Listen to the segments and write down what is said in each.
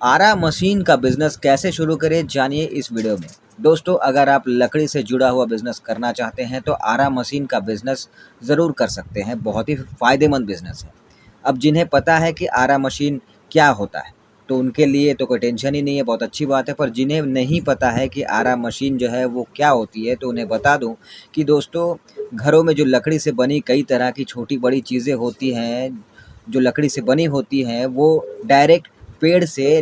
आरा machine का business कैसे शुरू करें, जानिए इस वीडियो में। दोस्तों, अगर आप लकड़ी से जुड़ा हुआ बिज़नेस करना चाहते हैं तो आरा मशीन का बिज़नेस ज़रूर कर सकते हैं, बहुत ही फ़ायदेमंद बिज़नेस है। अब जिन्हें पता है कि आरा मशीन क्या होता है, तो उनके लिए तो कोई टेंशन ही नहीं है, बहुत अच्छी बात है। पर जिन्हें नहीं पता है कि आरा मशीन जो है वो क्या होती है, तो उन्हें बता दूँ कि दोस्तों, घरों में जो लकड़ी से बनी कई तरह की छोटी-बड़ी चीज़ें होती हैं, जो लकड़ी से बनी होती हैं, वो डायरेक्ट पेड़ से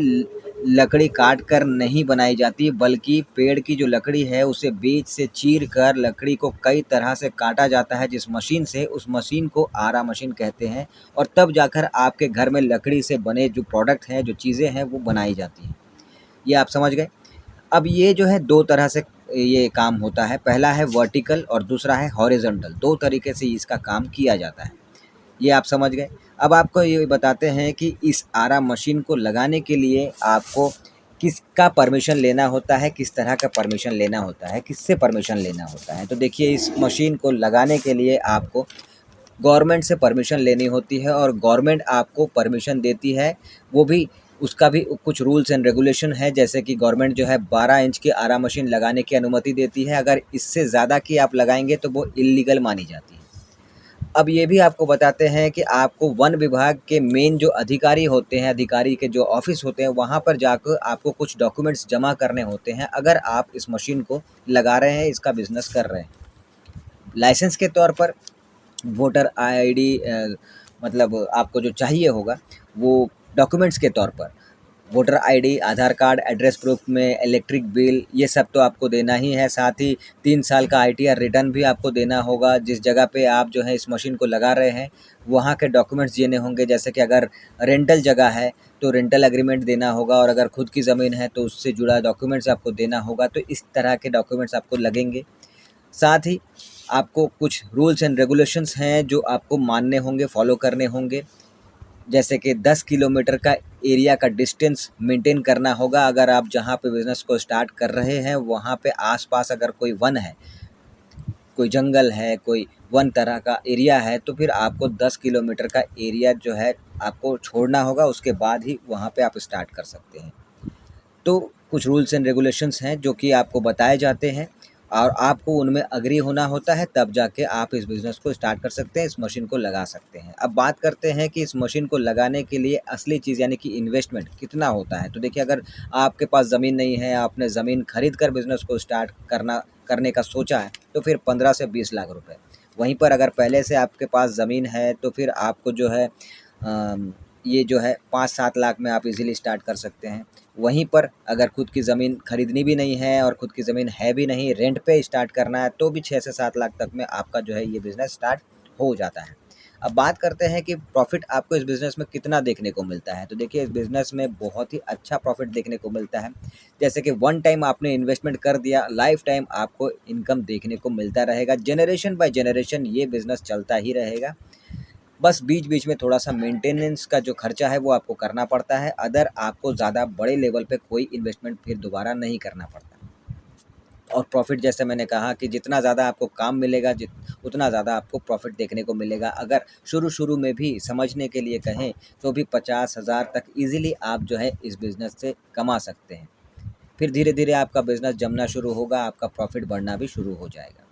लकड़ी काट कर नहीं बनाई जाती, बल्कि पेड़ की जो लकड़ी है उसे बीच से चीर कर लकड़ी को कई तरह से काटा जाता है जिस मशीन से, उस मशीन को आरा मशीन कहते हैं। और तब जाकर आपके घर में लकड़ी से बने जो प्रोडक्ट हैं, जो चीज़ें हैं, वो बनाई जाती हैं। ये आप समझ गए। अब ये जो है 2 तरह से ये काम होता है, पहला है वर्टिकल और दूसरा है हॉरिज़ॉन्टल। 2 तरीके से इसका काम किया जाता है। ये आप समझ गए। अब आपको ये बताते हैं कि इस आरा मशीन को लगाने के लिए आपको किसका परमिशन लेना होता है, किस तरह का परमिशन लेना होता है, किससे परमिशन लेना होता है। तो देखिए, इस मशीन को लगाने के लिए आपको गवर्नमेंट से परमिशन लेनी होती है और गवर्नमेंट आपको परमिशन देती है। वो भी उसका भी कुछ रूल्स एंड रेगुलेशन है, जैसे कि गवर्नमेंट जो है 12 इंच की आरा मशीन लगाने की अनुमति देती है। अगर इससे ज़्यादा की आप लगाएँगे तो वो इल्लीगल मानी जाती है। अब ये भी आपको बताते हैं कि आपको वन विभाग के मेन जो अधिकारी होते हैं, अधिकारी के जो ऑफ़िस होते हैं, वहाँ पर जाकर आपको कुछ डॉक्यूमेंट्स जमा करने होते हैं, अगर आप इस मशीन को लगा रहे हैं, इसका बिज़नेस कर रहे हैं। लाइसेंस के तौर पर वोटर आईडी, मतलब आपको जो चाहिए होगा, वो डॉक्यूमेंट्स के तौर पर वोटर आईडी, आधार कार्ड, एड्रेस प्रूफ में इलेक्ट्रिक बिल, ये सब तो आपको देना ही है। साथ ही 3 साल का आईटीआर रिटर्न भी आपको देना होगा। जिस जगह पे आप जो है इस मशीन को लगा रहे हैं, वहाँ के डॉक्यूमेंट्स देने होंगे। जैसे कि अगर रेंटल जगह है, तो रेंटल एग्रीमेंट देना होगा, और अगर खुद की ज़मीन है, तो उससे जुड़ा डॉक्यूमेंट्स आपको देना होगा। तो इस तरह के डॉक्यूमेंट्स आपको लगेंगे। साथ ही आपको कुछ रूल्स एंड रेगुलेशंस हैं, जो आपको मानने होंगे, फॉलो करने होंगे। जैसे कि 10 किलोमीटर का एरिया का डिस्टेंस मेंटेन करना होगा। अगर आप जहाँ पे बिज़नेस को स्टार्ट कर रहे हैं, वहाँ पे आस-पास अगर कोई वन है, कोई जंगल है, कोई वन तरह का एरिया है, तो फिर आपको 10 किलोमीटर का एरिया जो है आपको छोड़ना होगा, उसके बाद ही वहाँ पे आप स्टार्ट कर सकते हैं। तो कुछ रूल्स एंड रेगुलेशंस हैं जो कि आपको बताए जाते हैं, और आपको उनमें एग्री होना होता है, तब जाके आप इस बिज़नेस को स्टार्ट कर सकते हैं, इस मशीन को लगा सकते हैं। अब बात करते हैं कि इस मशीन को लगाने के लिए असली चीज़ यानी कि इन्वेस्टमेंट कितना होता है। तो देखिए, अगर आपके पास ज़मीन नहीं है, आपने ज़मीन खरीद कर बिज़नेस को स्टार्ट करने का सोचा है, तो फिर 15 से 20 लाख रुपए। वहीं पर अगर पहले से आपके पास ज़मीन है, तो फिर आपको जो है ये जो है 5-7 लाख में आप इज़िली स्टार्ट कर सकते हैं। वहीं पर अगर खुद की ज़मीन खरीदनी भी नहीं है और खुद की ज़मीन है भी नहीं, रेंट पे स्टार्ट करना है, तो भी 6 से 7 लाख तक में आपका जो है ये बिज़नेस स्टार्ट हो जाता है। अब बात करते हैं कि प्रॉफ़िट आपको इस बिज़नेस में कितना देखने को मिलता है। तो देखिए, इस बिज़नेस में बहुत ही अच्छा प्रॉफ़िट देखने को मिलता है। जैसे कि वन टाइम आपने इन्वेस्टमेंट कर दिया, लाइफ़ टाइम आपको इनकम देखने को मिलता रहेगा। जनरेशन बाय जनरेशन ये बिज़नेस चलता ही रहेगा। बस बीच-बीच में थोड़ा-सा मेंटेनेंस का जो खर्चा है वो आपको करना पड़ता है, अदर आपको ज़्यादा बड़े लेवल पे कोई इन्वेस्टमेंट फिर दोबारा नहीं करना पड़ता। और प्रॉफ़िट, जैसे मैंने कहा कि जितना ज़्यादा आपको काम मिलेगा, उतना ज़्यादा आपको प्रॉफ़िट देखने को मिलेगा। अगर शुरू-शुरू में भी समझने के लिए कहें, तो भी 50,000 तक ईज़िली आप जो है इस बिज़नेस से कमा सकते हैं। फिर धीरे-धीरे आपका बिज़नेस जमना शुरू होगा, आपका प्रॉफ़िट बढ़ना भी शुरू हो जाएगा।